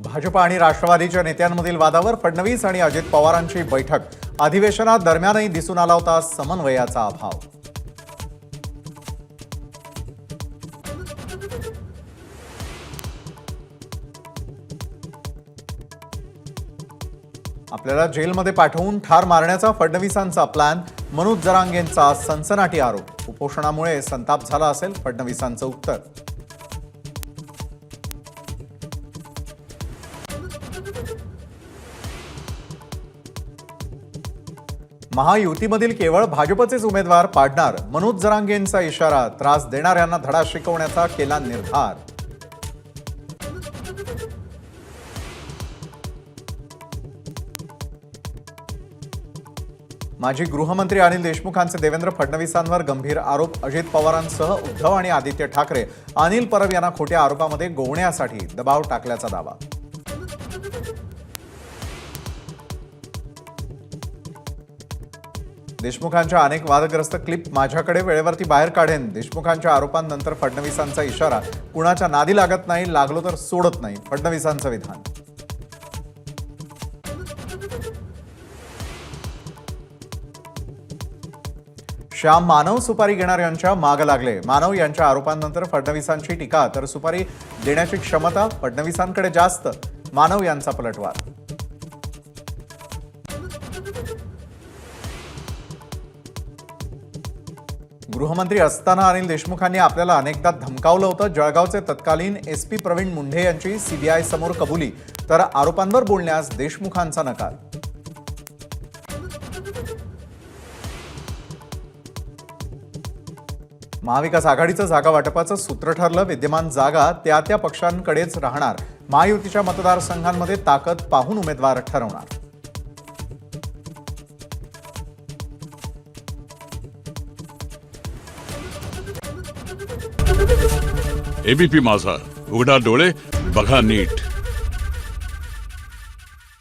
भाजप आणि राष्ट्रवादीच्या नेत्यांमधील वादावर फडणवीस आणि अजित पवारांची बैठक. अधिवेशनात दरम्यानही दिसून आला होता समन्वयाचा अभाव. आपल्याला जेलमध्ये पाठवून ठार मारण्याचा फडणवीसांचा प्लॅन. मनोज जरांगेंचा सनसनाटी आरोप. उपोषणामुळे संताप झाला असेल, फडणवीसांचं उत्तर. महायुतीमधील केवळ भाजपचेच उमेदवार पाडणार. मनोज जरांगेंचा इशारा. त्रास देणाऱ्यांना धडा शिकवण्याचा केला निर्धार. माजी गृहमंत्री अनिल देशमुखांचे देवेंद्र फडणवीसांवर गंभीर आरोप. अजित पवारांसह उद्धव आणि आदित्य ठाकरे अनिल परब यांना खोट्या आरोपामध्ये गोवण्यासाठी दबाव टाकल्याचा दावा. देशमुखांच्या अनेक वादग्रस्त क्लिप माझ्याकडे, वेळेवरती बाहेर काढेन. देशमुखांच्या आरोपांनंतर फडणवीसांचा इशारा. कुणाच्या नादी लागत नाही, लागलो तर सोडत नाही, फडणवीसांचं विधान. श्याम मानव सुपारी घेणाऱ्यांच्या मागे लागले. मानव यांच्या आरोपांनंतर फडणवीसांची टीका, तर सुपारी देण्याची क्षमता फडणवीसांकडे जास्त. मानव यांचा पलटवार. गृहमंत्री असताना अनिल देशमुखांनी आपल्याला अनेकदा धमकावलं होतं. जळगावचे तत्कालीन एसपी प्रवीण मुंढे यांची सीबीआय समोर कबुली, तर आरोपांवर बोलण्यास देशमुखांचा नकार. महाविकास आघाडीचं जागा वाटपाचं सूत्र ठरलं. विद्यमान जागा त्या त्या पक्षांकडेच राहणार. महायुतीच्या मतदारसंघांमध्ये ताकद पाहून उमेदवार ठरवणार. एबीपी माझा, उघडा डोळे बघा नीट.